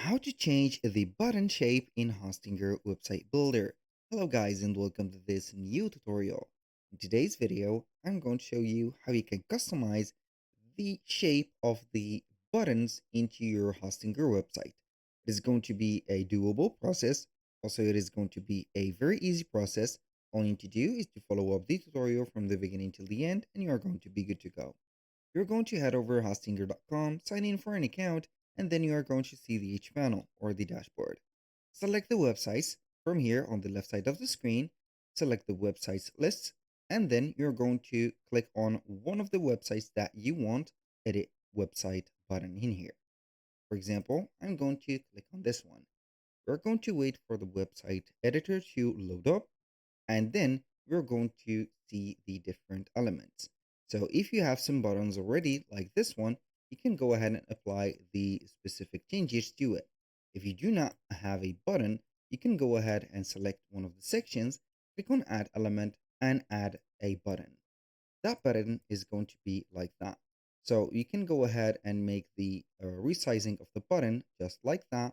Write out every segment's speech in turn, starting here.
How to change the button shape in Hostinger Website Builder. Hello guys and welcome to this new tutorial. In today's video, I'm going to show you how you can customize the shape of the buttons into your Hostinger website. It is going to be a doable process. Also, it is going to be a very easy process. All you need to do is to follow up the tutorial from the beginning till the end and you are going to be good to go. You're going to head over hostinger.com, sign in for an account, and then you are going to see the H panel or the dashboard. Select the websites from here on the left side of the screen, select the websites list, and then you're going to click on one of the websites that you want edit website button in here. For example, I'm going to click on this one. We're going to wait for the website editor to load up, and then we're going to see the different elements. So if you have some buttons already like this one, you can go ahead and apply the specific changes to it. If you do not have a button, you can go ahead and select one of the sections, click on add element and add a button. That button is going to be like that. So you can go ahead and make the resizing of the button just like that,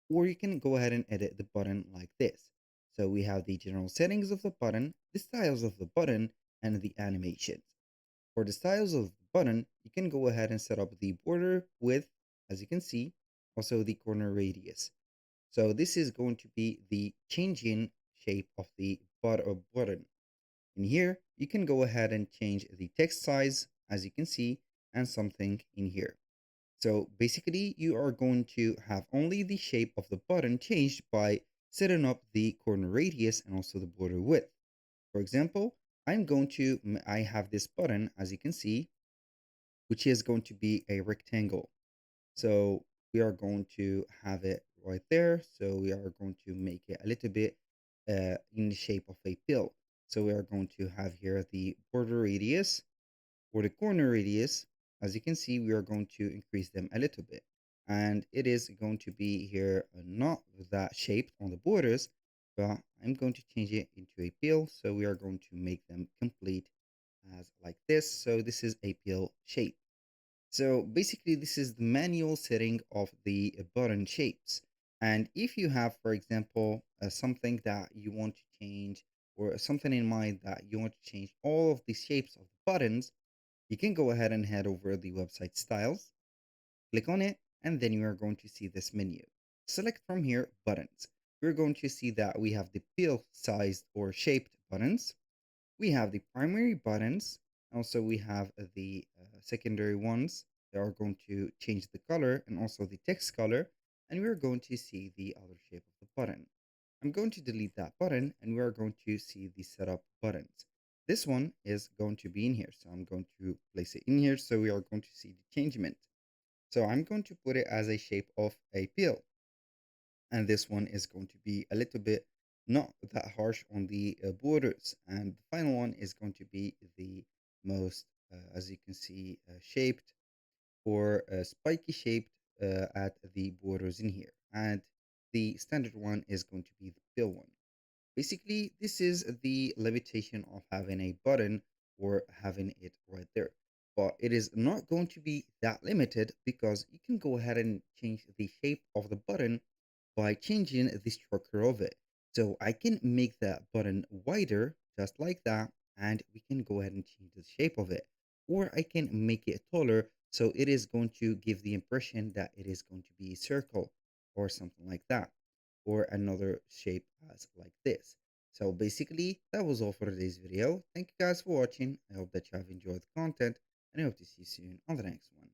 or you can go ahead and edit the button like this. So we have the general settings of the button, the styles of the button, and the animations. For the styles of the button, you can go ahead and set up the border width, as you can see, also the corner radius. So this is going to be the changing shape of the button. In here, you can go ahead and change the text size, as you can see, and something in here. So basically, you are going to have only the shape of the button changed by setting up the corner radius and also the border width. For example, I have this button, as you can see, which is going to be a rectangle. So we are going to have it right there. So we are going to make it a little bit in the shape of a pill. So we are going to have here the border radius or the corner radius. As you can see, we are going to increase them a little bit. And it is going to be here not that shaped on the borders, but I'm going to change it into a pill. So we are going to make them complete as like this. So this is a pill shape. So basically, this is the manual setting of the button shapes. And if you have, for example, something that you want to change or something in mind that you want to change all of the shapes of the buttons, you can go ahead and head over the website styles, click on it, and then you are going to see this menu. Select from here buttons. We're going to see that we have the pill sized or shaped buttons. We have the primary buttons. Also, we have the secondary ones that are going to change the color and also the text color. And we're going to see the other shape of the button. I'm going to delete that button and we are going to see the setup buttons. This one is going to be in here. So I'm going to place it in here. So we are going to see the changement. So I'm going to put it as a shape of a pill. And this one is going to be a little bit not that harsh on the borders. And the final one is going to be the most, as you can see, shaped or spiky shaped at the borders in here. And the standard one is going to be the pill one. Basically, this is the limitation of having a button or having it right there. But it is not going to be that limited because you can go ahead and change the shape of the button by changing the structure of it. So I can make that button wider just like that, and we can go ahead and change the shape of it. Or I can make it taller so it is going to give the impression that it is going to be a circle or something like that, or another shape as like this. So basically, that was all for today's video. Thank you guys for watching. I hope that you have enjoyed the content, and I hope to see you soon on the next one.